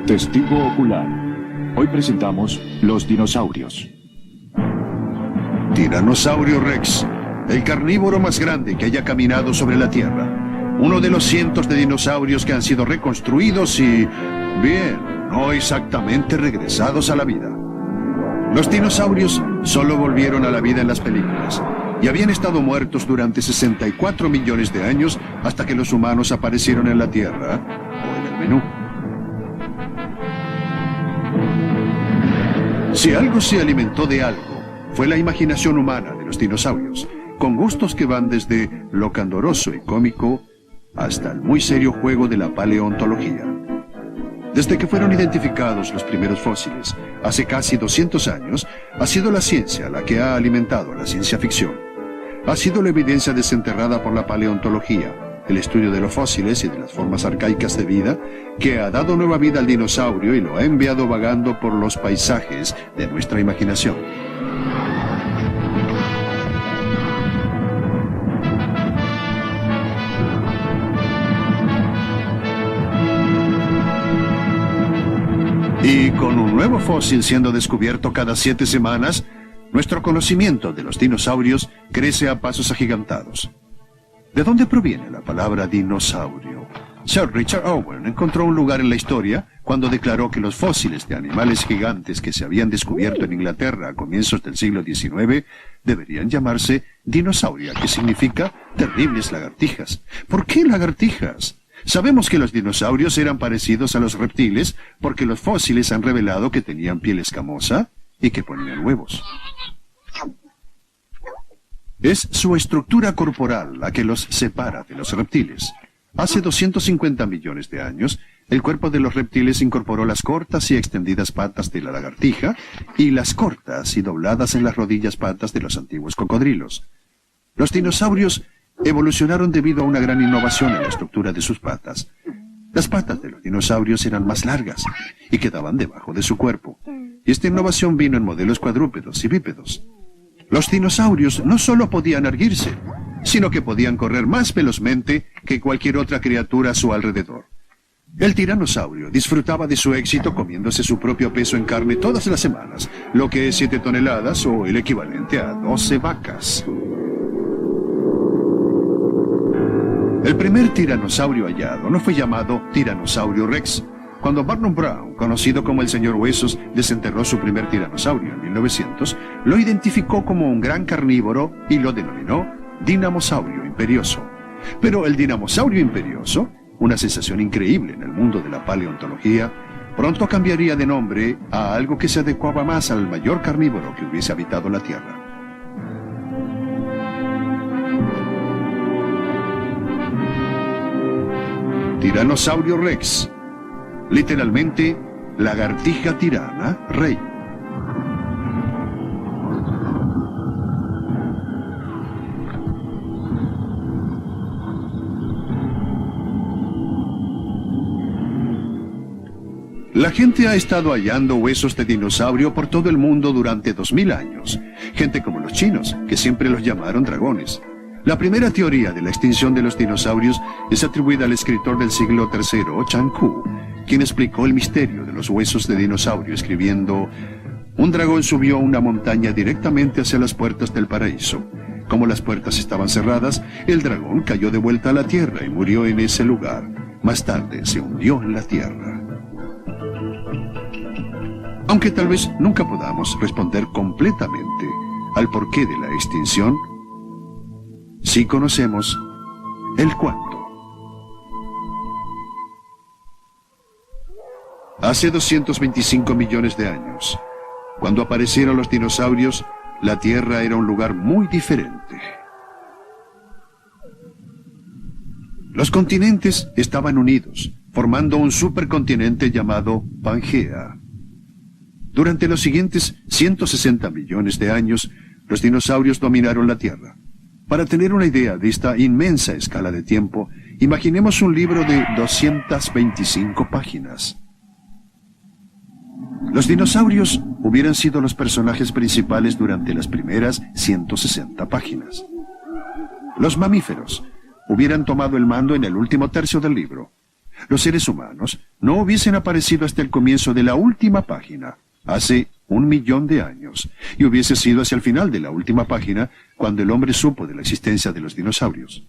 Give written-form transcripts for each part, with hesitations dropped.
Testigo ocular. Hoy presentamos los dinosaurios. Tiranosaurio Rex, el carnívoro más grande que haya caminado sobre la Tierra. Uno de los cientos de dinosaurios que han sido reconstruidos y, bien, no exactamente regresados a la vida. Los dinosaurios solo volvieron a la vida en las películas y habían estado muertos durante 64 millones de años hasta que los humanos aparecieron en la Tierra o en el menú. Si algo se alimentó de algo, fue la imaginación humana de los dinosaurios, con gustos que van desde lo candoroso y cómico hasta el muy serio juego de la paleontología. Desde que fueron identificados los primeros fósiles, hace casi 200 años, ha sido la ciencia la que ha alimentado la ciencia ficción. Ha sido la evidencia desenterrada por la paleontología, el estudio de los fósiles y de las formas arcaicas de vida, que ha dado nueva vida al dinosaurio y lo ha enviado vagando por los paisajes de nuestra imaginación. Y con un nuevo fósil siendo descubierto cada 7 semanas, nuestro conocimiento de los dinosaurios crece a pasos agigantados. ¿De dónde proviene la palabra dinosaurio? Sir Richard Owen encontró un lugar en la historia cuando declaró que los fósiles de animales gigantes que se habían descubierto en Inglaterra a comienzos del siglo XIX deberían llamarse dinosauria, que significa terribles lagartijas. ¿Por qué lagartijas? Sabemos que los dinosaurios eran parecidos a los reptiles porque los fósiles han revelado que tenían piel escamosa y que ponían huevos. Es su estructura corporal la que los separa de los reptiles. Hace 250 millones de años, el cuerpo de los reptiles incorporó las cortas y extendidas patas de la lagartija y las cortas y dobladas en las rodillas patas de los antiguos cocodrilos. Los dinosaurios evolucionaron debido a una gran innovación en la estructura de sus patas. Las patas de los dinosaurios eran más largas y quedaban debajo de su cuerpo. Y esta innovación vino en modelos cuadrúpedos y bípedos. Los dinosaurios no solo podían erguirse, sino que podían correr más velozmente que cualquier otra criatura a su alrededor. El tiranosaurio disfrutaba de su éxito comiéndose su propio peso en carne todas las semanas, lo que es 7 toneladas o el equivalente a 12 vacas. El primer tiranosaurio hallado no fue llamado Tiranosaurio Rex. Cuando Barnum Brown, conocido como el Señor Huesos, desenterró su primer tiranosaurio en 1900, lo identificó como un gran carnívoro y lo denominó Dinamosaurio Imperioso. Pero el Dinamosaurio Imperioso, una sensación increíble en el mundo de la paleontología, pronto cambiaría de nombre a algo que se adecuaba más al mayor carnívoro que hubiese habitado la Tierra. Tiranosaurio Rex, literalmente, lagartija tirana rey. La gente ha estado hallando huesos de dinosaurio por todo el mundo durante 2000 años. Gente como los chinos, que siempre los llamaron dragones. La primera teoría de la extinción de los dinosaurios es atribuida al escritor del siglo III, Chan Ku, quien explicó el misterio de los huesos de dinosaurio escribiendo: un dragón subió una montaña directamente hacia las puertas del paraíso. Como las puertas estaban cerradas, el dragón cayó de vuelta a la tierra y murió en ese lugar. Más tarde se hundió en la tierra. Aunque tal vez nunca podamos responder completamente al porqué de la extinción, sí conocemos el cuándo. Hace 225 millones de años, cuando aparecieron los dinosaurios, la Tierra era un lugar muy diferente. Los continentes estaban unidos, formando un supercontinente llamado Pangea. Durante los siguientes 160 millones de años, los dinosaurios dominaron la Tierra. Para tener una idea de esta inmensa escala de tiempo, imaginemos un libro de 225 páginas. Los dinosaurios hubieran sido los personajes principales durante las primeras 160 páginas. Los mamíferos hubieran tomado el mando en el último tercio del libro. Los seres humanos no hubiesen aparecido hasta el comienzo de la última página, hace 1.000.000 de años, y hubiese sido hacia el final de la última página cuando el hombre supo de la existencia de los dinosaurios.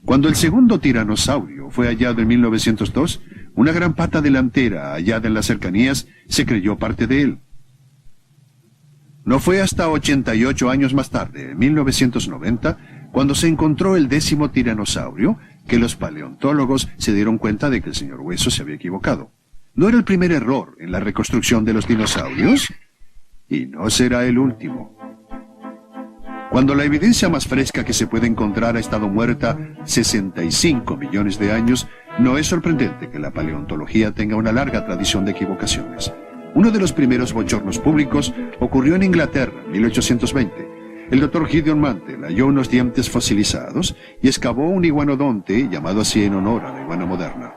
Cuando el segundo tiranosaurio fue hallado en 1902, una gran pata delantera hallada en las cercanías se creyó parte de él. No fue hasta 88 años más tarde, en 1990, cuando se encontró el 10º tiranosaurio, que los paleontólogos se dieron cuenta de que el señor Hueso se había equivocado. ¿No era el primer error en la reconstrucción de los dinosaurios? Y no será el último. Cuando la evidencia más fresca que se puede encontrar ha estado muerta 65 millones de años, no es sorprendente que la paleontología tenga una larga tradición de equivocaciones. Uno de los primeros bochornos públicos ocurrió en Inglaterra, en 1820. El doctor Gideon Mantel halló unos dientes fosilizados y excavó un iguanodonte, llamado así en honor a la iguana moderna.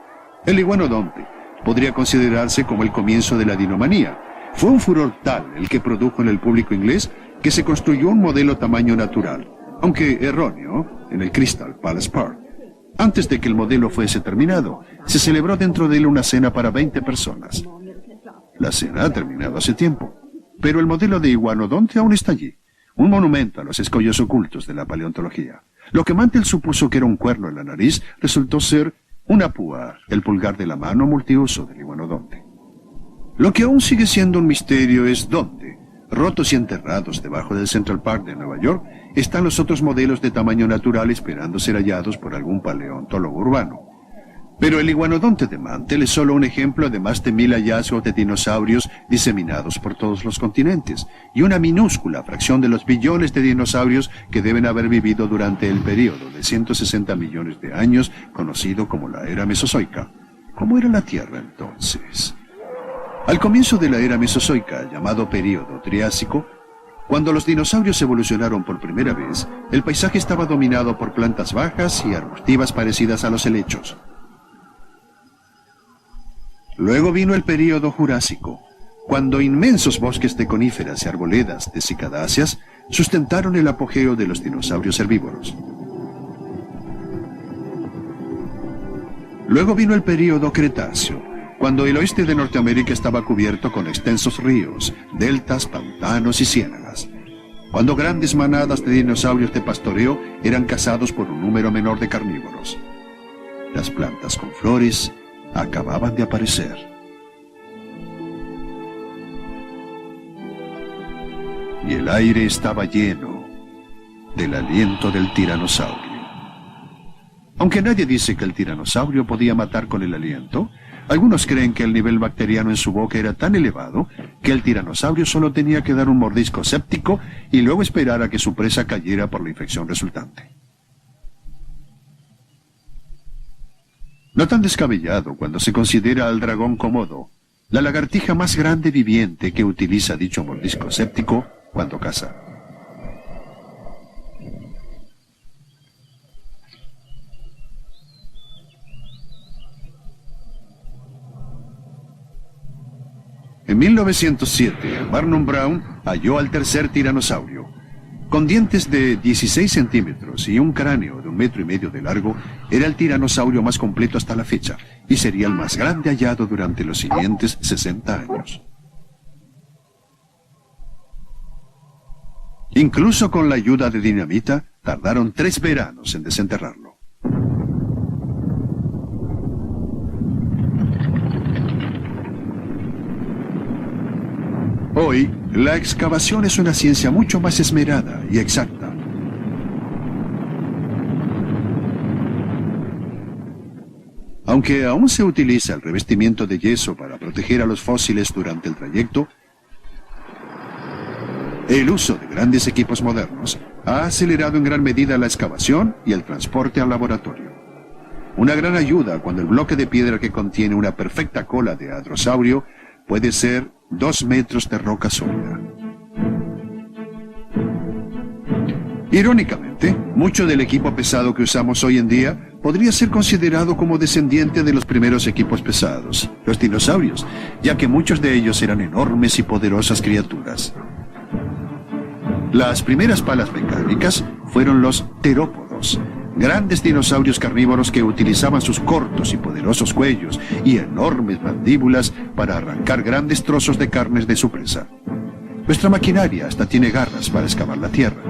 El iguanodonte podría considerarse como el comienzo de la dinomanía. Fue un furor tal el que produjo en el público inglés que se construyó un modelo tamaño natural, aunque erróneo, en el Crystal Palace Park. Antes de que el modelo fuese terminado, se celebró dentro de él una cena para 20 personas. La cena ha terminado hace tiempo, pero el modelo de iguanodonte aún está allí, un monumento a los escollos ocultos de la paleontología. Lo que Mantel supuso que era un cuerno en la nariz resultó ser una púa, el pulgar de la mano multiuso del iguanodonte. Lo que aún sigue siendo un misterio es dónde, rotos y enterrados debajo del Central Park de Nueva York, están los otros modelos de tamaño natural esperando ser hallados por algún paleontólogo urbano. Pero el iguanodonte de Mantel es solo un ejemplo de más de 1000 hallazgos de dinosaurios diseminados por todos los continentes, y una minúscula fracción de los billones de dinosaurios que deben haber vivido durante el periodo de 160 millones de años, conocido como la era mesozoica. ¿Cómo era la Tierra entonces? Al comienzo de la era mesozoica, llamado período Triásico, cuando los dinosaurios evolucionaron por primera vez, el paisaje estaba dominado por plantas bajas y arbustivas parecidas a los helechos. Luego vino el período Jurásico, cuando inmensos bosques de coníferas y arboledas de cicadáceas sustentaron el apogeo de los dinosaurios herbívoros. Luego vino el período Cretáceo, cuando el oeste de Norteamérica estaba cubierto con extensos ríos, deltas, pantanos y ciénagas. Cuando grandes manadas de dinosaurios de pastoreo eran cazados por un número menor de carnívoros. Las plantas con flores acababan de aparecer. Y el aire estaba lleno del aliento del tiranosaurio. Aunque nadie dice que el tiranosaurio podía matar con el aliento, algunos creen que el nivel bacteriano en su boca era tan elevado que el tiranosaurio solo tenía que dar un mordisco séptico y luego esperar a que su presa cayera por la infección resultante. No tan descabellado cuando se considera al dragón Komodo, la lagartija más grande viviente que utiliza dicho mordisco séptico cuando caza. En 1907, Barnum Brown halló al tercer tiranosaurio. Con dientes de 16 centímetros y un cráneo de 1,5 metros de largo, era el tiranosaurio más completo hasta la fecha, y sería el más grande hallado durante los siguientes 60 años. Incluso con la ayuda de dinamita, tardaron 3 veranos en desenterrarlo. Hoy, la excavación es una ciencia mucho más esmerada y exacta. Aunque aún se utiliza el revestimiento de yeso para proteger a los fósiles durante el trayecto, el uso de grandes equipos modernos ha acelerado en gran medida la excavación y el transporte al laboratorio. Una gran ayuda cuando el bloque de piedra que contiene una perfecta cola de hadrosaurio puede ser 2 metros de roca sólida. Irónicamente, mucho del equipo pesado que usamos hoy en día podría ser considerado como descendiente de los primeros equipos pesados, los dinosaurios, ya que muchos de ellos eran enormes y poderosas criaturas. Las primeras palas mecánicas fueron los terópodos, grandes dinosaurios carnívoros que utilizaban sus cortos y poderosos cuellos y enormes mandíbulas para arrancar grandes trozos de carnes de su presa. Nuestra maquinaria hasta tiene garras para excavar la tierra.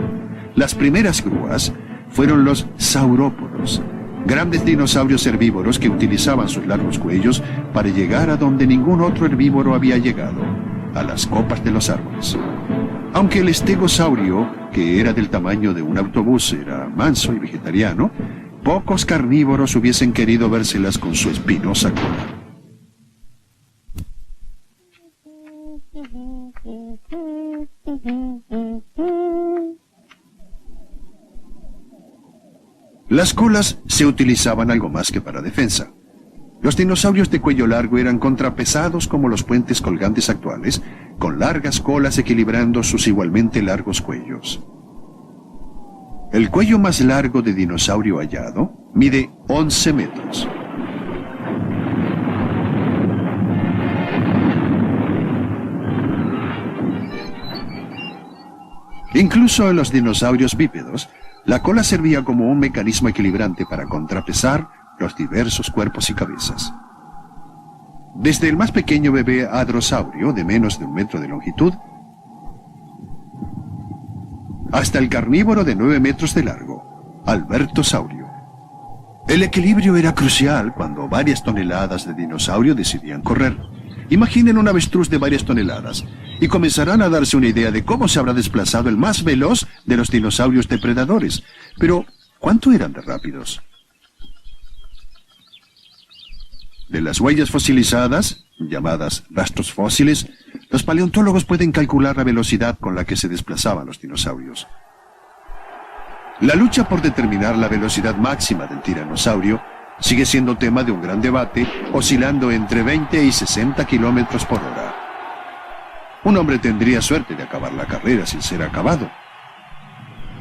Las primeras grúas fueron los saurópodos, grandes dinosaurios herbívoros que utilizaban sus largos cuellos para llegar a donde ningún otro herbívoro había llegado, a las copas de los árboles. Aunque el estegosaurio, que era del tamaño de un autobús, era manso y vegetariano, pocos carnívoros hubiesen querido vérselas con su espinosa cola. Las colas se utilizaban algo más que para defensa. Los dinosaurios de cuello largo eran contrapesados como los puentes colgantes actuales, con largas colas equilibrando sus igualmente largos cuellos. El cuello más largo de dinosaurio hallado mide 11 metros. Incluso en los dinosaurios bípedos, la cola servía como un mecanismo equilibrante para contrapesar los diversos cuerpos y cabezas. Desde el más pequeño bebé hadrosaurio, de menos de 1 metro de longitud, hasta el carnívoro de 9 metros de largo, albertosaurio. El equilibrio era crucial cuando varias toneladas de dinosaurio decidían correr. Imaginen un avestruz de varias toneladas y comenzarán a darse una idea de cómo se habrá desplazado el más veloz de los dinosaurios depredadores. Pero, ¿cuánto eran de rápidos? De las huellas fosilizadas, llamadas rastros fósiles, los paleontólogos pueden calcular la velocidad con la que se desplazaban los dinosaurios. La lucha por determinar la velocidad máxima del tiranosaurio sigue siendo tema de un gran debate, oscilando entre 20 y 60 kilómetros por hora. Un hombre tendría suerte de acabar la carrera sin ser acabado.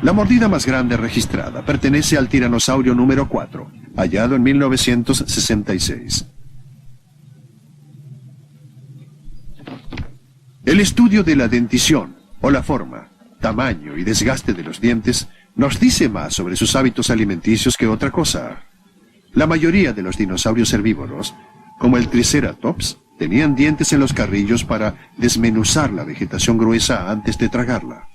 La mordida más grande registrada pertenece al tiranosaurio número 4, hallado en 1966. El estudio de la dentición, o la forma, tamaño y desgaste de los dientes, nos dice más sobre sus hábitos alimenticios que otra cosa. La mayoría de los dinosaurios herbívoros, como el Triceratops, tenían dientes en los carrillos para desmenuzar la vegetación gruesa antes de tragarla.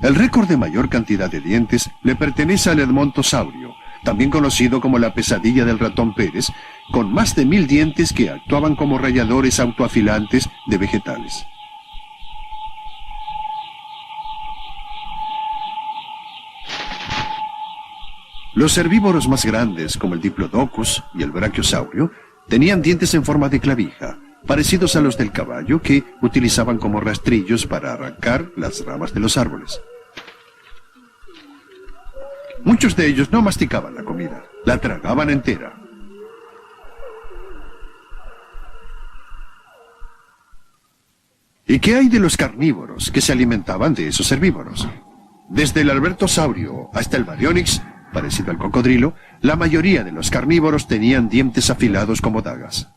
El récord de mayor cantidad de dientes le pertenece al edmontosaurio, también conocido como la pesadilla del ratón Pérez, con más de 1000 dientes que actuaban como ralladores autoafilantes de vegetales. Los herbívoros más grandes, como el Diplodocus y el Brachiosaurio, tenían dientes en forma de clavija, parecidos a los del caballo, que utilizaban como rastrillos para arrancar las ramas de los árboles. Muchos de ellos no masticaban la comida, la tragaban entera. ¿Y qué hay de los carnívoros que se alimentaban de esos herbívoros? Desde el albertosaurio hasta el baryonyx, parecido al cocodrilo, la mayoría de los carnívoros tenían dientes afilados como dagas.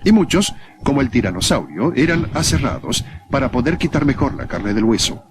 Y muchos, como el tiranosaurio, eran aserrados para poder quitar mejor la carne del hueso.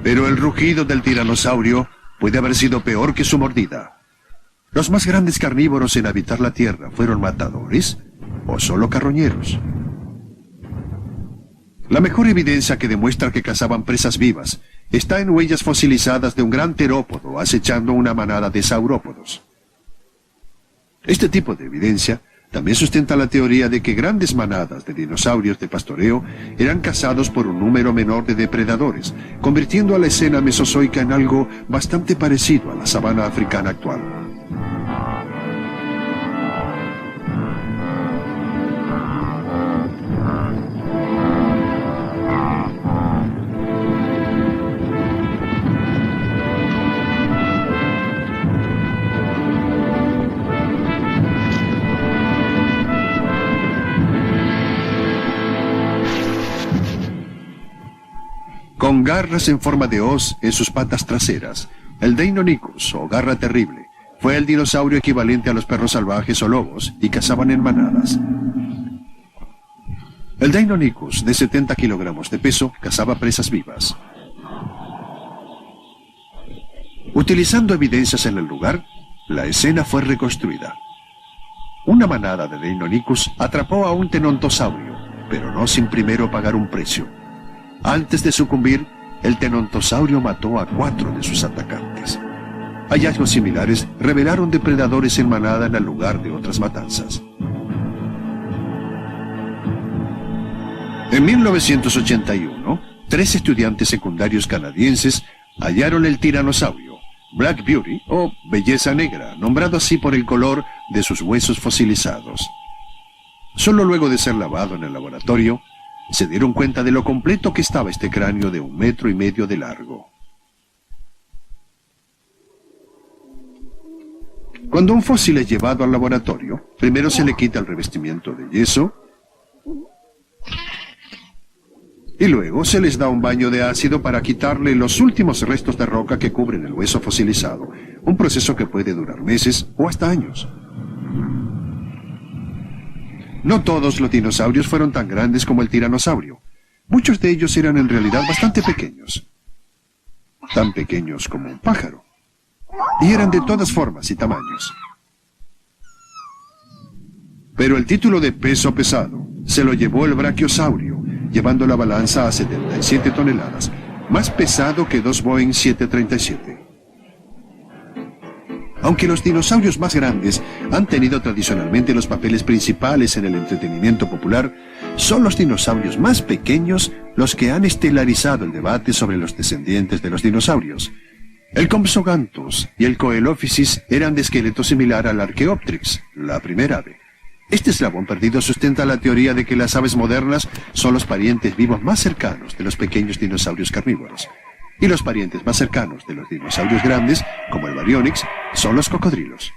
Pero el rugido del tiranosaurio puede haber sido peor que su mordida. ¿Los más grandes carnívoros en habitar la Tierra fueron matadores o solo carroñeros? La mejor evidencia que demuestra que cazaban presas vivas está en huellas fosilizadas de un gran terópodo acechando una manada de saurópodos. Este tipo de evidencia también sustenta la teoría de que grandes manadas de dinosaurios de pastoreo eran cazados por un número menor de depredadores, convirtiendo a la escena mesozoica en algo bastante parecido a la sabana africana actual. Con garras en forma de hoz en sus patas traseras, el Deinonychus, o garra terrible, fue el dinosaurio equivalente a los perros salvajes o lobos, y cazaban en manadas. El Deinonychus, de 70 kilogramos de peso, cazaba presas vivas. Utilizando evidencias en el lugar, la escena fue reconstruida. Una manada de Deinonychus atrapó a un tenontosaurio, pero no sin primero pagar un precio. Antes de sucumbir, el tenontosaurio mató a 4 de sus atacantes. Hallazgos similares revelaron depredadores en manada en el lugar de otras matanzas. En 1981, 3 estudiantes secundarios canadienses hallaron el tiranosaurio, Black Beauty, o belleza negra, nombrado así por el color de sus huesos fosilizados. Solo luego de ser lavado en el laboratorio, se dieron cuenta de lo completo que estaba este cráneo de 1,5 metros de largo. Cuando un fósil es llevado al laboratorio, primero se le quita el revestimiento de yeso y luego se les da un baño de ácido para quitarle los últimos restos de roca que cubren el hueso fosilizado, un proceso que puede durar meses o hasta años. No todos los dinosaurios fueron tan grandes como el tiranosaurio. Muchos de ellos eran en realidad bastante pequeños. Tan pequeños como un pájaro. Y eran de todas formas y tamaños. Pero el título de peso pesado se lo llevó el brachiosaurio, llevando la balanza a 77 toneladas, más pesado que 2 Boeing 737. Aunque los dinosaurios más grandes han tenido tradicionalmente los papeles principales en el entretenimiento popular, son los dinosaurios más pequeños los que han estelarizado el debate sobre los descendientes de los dinosaurios. El Compsognathus y el Coelophysis eran de esqueleto similar al Archaeopteryx, la primera ave. Este eslabón perdido sustenta la teoría de que las aves modernas son los parientes vivos más cercanos de los pequeños dinosaurios carnívoros. Y los parientes más cercanos de los dinosaurios grandes, como el Baryonyx, son los cocodrilos.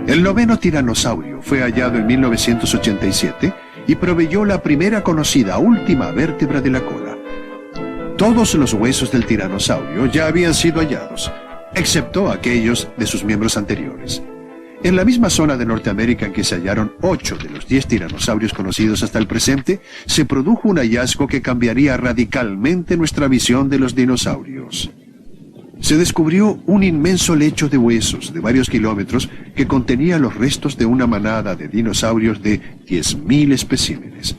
El 9º tiranosaurio fue hallado en 1987 y proveyó la primera conocida última vértebra de la cola. Todos los huesos del tiranosaurio ya habían sido hallados, excepto aquellos de sus miembros anteriores. En la misma zona de Norteamérica en que se hallaron 8 de los 10 tiranosaurios conocidos hasta el presente, se produjo un hallazgo que cambiaría radicalmente nuestra visión de los dinosaurios. Se descubrió un inmenso lecho de huesos de varios kilómetros que contenía los restos de una manada de dinosaurios de 10.000 especímenes.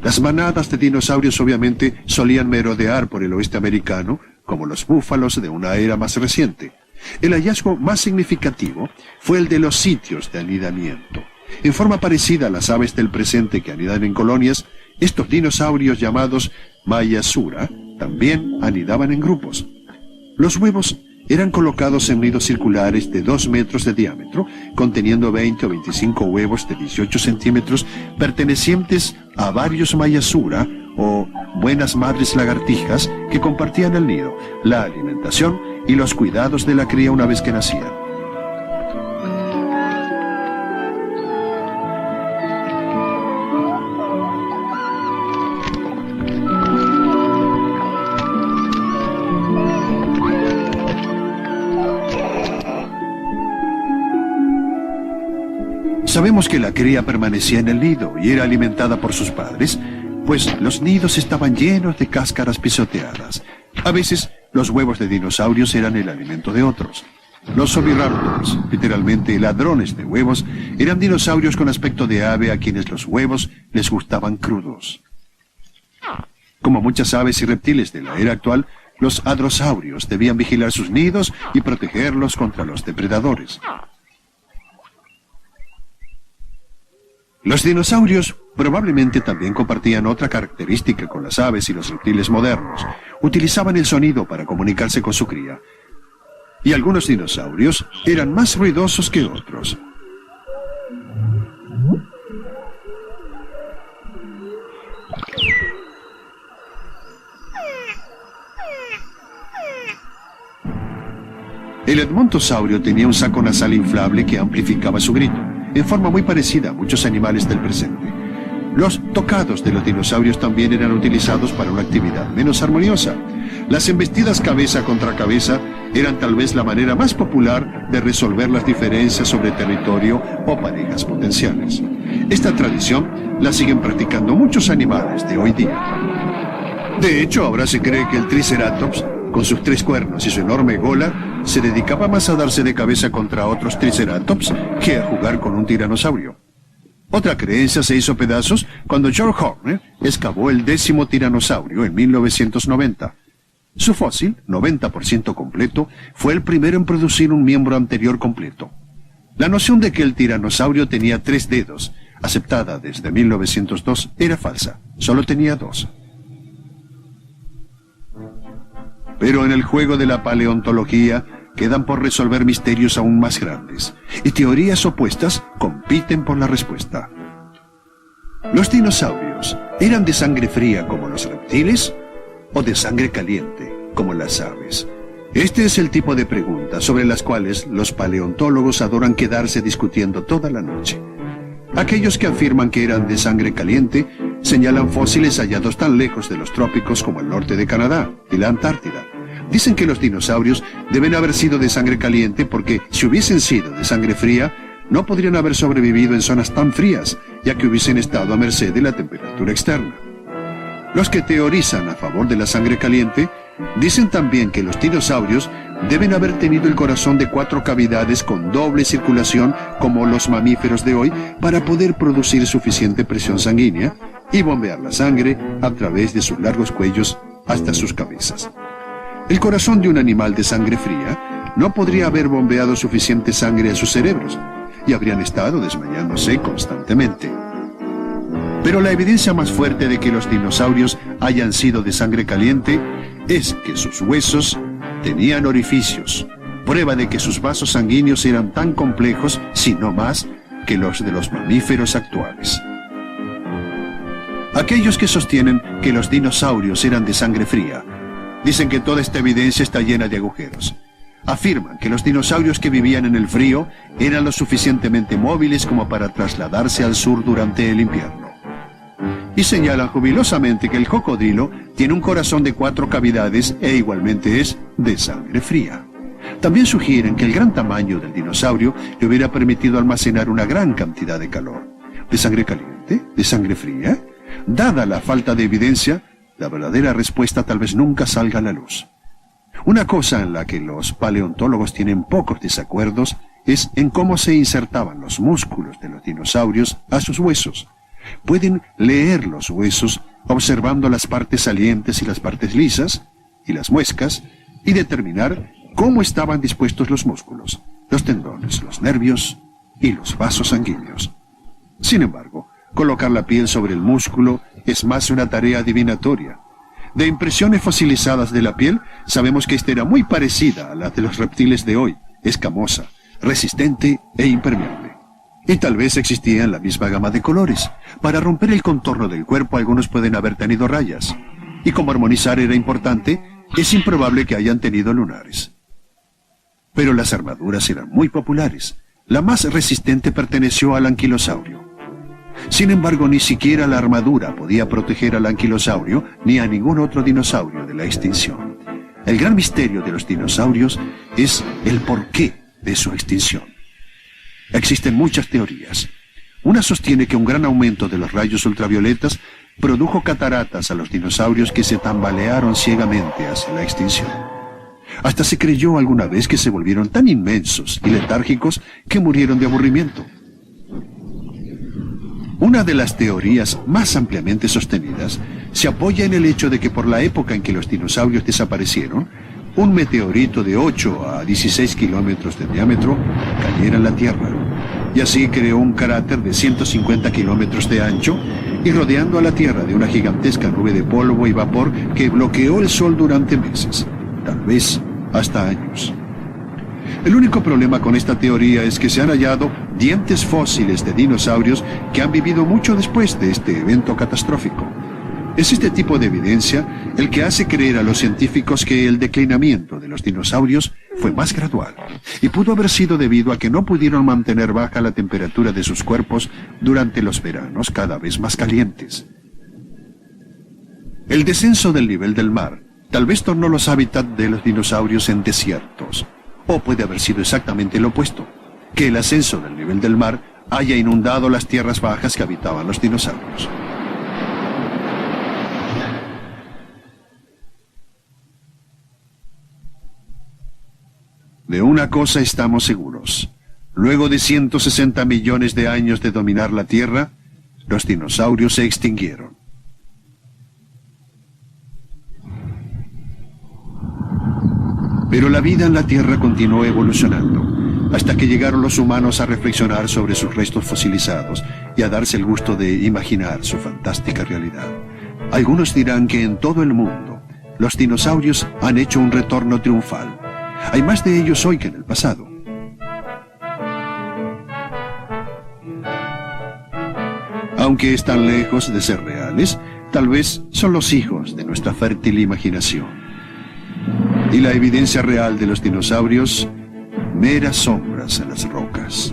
Las manadas de dinosaurios obviamente solían merodear por el oeste americano, como los búfalos de una era más reciente. El hallazgo más significativo fue el de los sitios de anidamiento. En forma parecida a las aves del presente que anidan en colonias, estos dinosaurios llamados Maiasaura también anidaban en grupos. Los huevos eran colocados en nidos circulares de 2 metros de diámetro, conteniendo 20 o 25 huevos de 18 centímetros pertenecientes a varios Maiasaura, o buenas madres lagartijas, que compartían el nido, la alimentación y los cuidados de la cría una vez que nacían. Sabemos que la cría permanecía en el nido y era alimentada por sus padres, pues los nidos estaban llenos de cáscaras pisoteadas. A veces, los huevos de dinosaurios eran el alimento de otros. Los oviraptors, literalmente ladrones de huevos, eran dinosaurios con aspecto de ave a quienes los huevos les gustaban crudos. Como muchas aves y reptiles de la era actual, los hadrosaurios debían vigilar sus nidos y protegerlos contra los depredadores. Los dinosaurios probablemente también compartían otra característica con las aves y los reptiles modernos. Utilizaban el sonido para comunicarse con su cría. Y algunos dinosaurios eran más ruidosos que otros. El edmontosaurio tenía un saco nasal inflable que amplificaba su grito, en forma muy parecida a muchos animales del presente. Los tocados de los dinosaurios también eran utilizados para una actividad menos armoniosa. Las embestidas cabeza contra cabeza eran tal vez la manera más popular de resolver las diferencias sobre territorio o parejas potenciales. Esta tradición la siguen practicando muchos animales de hoy día. De hecho, ahora se cree que el Triceratops, con sus 3 cuernos y su enorme gola, se dedicaba más a darse de cabeza contra otros Triceratops que a jugar con un tiranosaurio. Otra creencia se hizo pedazos cuando George Horner excavó el 10º tiranosaurio en 1990. Su fósil, 90% completo, fue el primero en producir un miembro anterior completo. La noción de que el tiranosaurio tenía 3 dedos, aceptada desde 1902, era falsa. Solo tenía 2. Pero en el juego de la paleontología quedan por resolver misterios aún más grandes, y teorías opuestas compiten por la respuesta. ¿Los dinosaurios eran de sangre fría como los reptiles o de sangre caliente como las aves? Este es el tipo de preguntas sobre las cuales los paleontólogos adoran quedarse discutiendo toda la noche. Aquellos que afirman que eran de sangre caliente señalan fósiles hallados tan lejos de los trópicos como el norte de Canadá y la Antártida. Dicen que los dinosaurios deben haber sido de sangre caliente porque si hubiesen sido de sangre fría, no podrían haber sobrevivido en zonas tan frías, ya que hubiesen estado a merced de la temperatura externa. Los que teorizan a favor de la sangre caliente dicen también que los dinosaurios deben haber tenido el corazón de 4 cavidades con doble circulación como los mamíferos de hoy para poder producir suficiente presión sanguínea y bombear la sangre a través de sus largos cuellos hasta sus cabezas. El corazón de un animal de sangre fría no podría haber bombeado suficiente sangre a sus cerebros y habrían estado desmayándose constantemente. Pero la evidencia más fuerte de que los dinosaurios hayan sido de sangre caliente es que sus huesos tenían orificios, prueba de que sus vasos sanguíneos eran tan complejos, si no más, que los de los mamíferos actuales. Aquellos que sostienen que los dinosaurios eran de sangre fría dicen que toda esta evidencia está llena de agujeros. Afirman que los dinosaurios que vivían en el frío eran lo suficientemente móviles como para trasladarse al sur durante el invierno. Y señalan jubilosamente que el cocodrilo tiene un corazón de 4 cavidades e igualmente es de sangre fría. También sugieren que el gran tamaño del dinosaurio le hubiera permitido almacenar una gran cantidad de calor. ¿De sangre caliente? ¿De sangre fría? Dada la falta de evidencia, la verdadera respuesta tal vez nunca salga a la luz. Una cosa en la que los paleontólogos tienen pocos desacuerdos es en cómo se insertaban los músculos de los dinosaurios a sus huesos. Pueden leer los huesos observando las partes salientes y las partes lisas, y las muescas, y determinar cómo estaban dispuestos los músculos, los tendones, los nervios y los vasos sanguíneos. Sin embargo, colocar la piel sobre el músculo es más una tarea adivinatoria. De impresiones fosilizadas de la piel, sabemos que esta era muy parecida a la de los reptiles de hoy, escamosa, resistente e impermeable. Y tal vez existía en la misma gama de colores. Para romper el contorno del cuerpo, algunos pueden haber tenido rayas. Y como armonizar era importante, es improbable que hayan tenido lunares. Pero las armaduras eran muy populares. La más resistente perteneció al anquilosaurio. Sin embargo, ni siquiera la armadura podía proteger al anquilosaurio ni a ningún otro dinosaurio de la extinción. El gran misterio de los dinosaurios es el porqué de su extinción. Existen muchas teorías. Una sostiene que un gran aumento de los rayos ultravioletas produjo cataratas a los dinosaurios que se tambalearon ciegamente hacia la extinción. Hasta se creyó alguna vez que se volvieron tan inmensos y letárgicos que murieron de aburrimiento. Una de las teorías más ampliamente sostenidas se apoya en el hecho de que por la época en que los dinosaurios desaparecieron, un meteorito de 8 a 16 kilómetros de diámetro cayera en la Tierra. y así creó un cráter de 150 kilómetros de ancho y rodeando a la Tierra de una gigantesca nube de polvo y vapor que bloqueó el Sol durante meses, tal vez hasta años. El único problema con esta teoría es que se han hallado dientes fósiles de dinosaurios que han vivido mucho después de este evento catastrófico. Es este tipo de evidencia el que hace creer a los científicos que el declinamiento de los dinosaurios fue más gradual y pudo haber sido debido a que no pudieron mantener baja la temperatura de sus cuerpos durante los veranos cada vez más calientes. El descenso del nivel del mar tal vez tornó los hábitats de los dinosaurios en desiertos, o puede haber sido exactamente lo opuesto, que el ascenso del nivel del mar haya inundado las tierras bajas que habitaban los dinosaurios. De una cosa estamos seguros. Luego de 160 millones de años de dominar la Tierra, los dinosaurios se extinguieron. Pero la vida en la Tierra continuó evolucionando, hasta que llegaron los humanos a reflexionar sobre sus restos fosilizados y a darse el gusto de imaginar su fantástica realidad. Algunos dirán que en todo el mundo, los dinosaurios han hecho un retorno triunfal. Hay más de ellos hoy que en el pasado. Aunque están lejos de ser reales, tal vez son los hijos de nuestra fértil imaginación. Y la evidencia real de los dinosaurios, meras sombras en las rocas.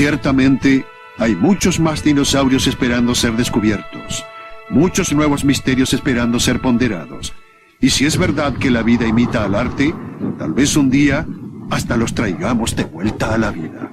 Ciertamente, hay muchos más dinosaurios esperando ser descubiertos, muchos nuevos misterios esperando ser ponderados. Y si es verdad que la vida imita al arte, tal vez un día hasta los traigamos de vuelta a la vida.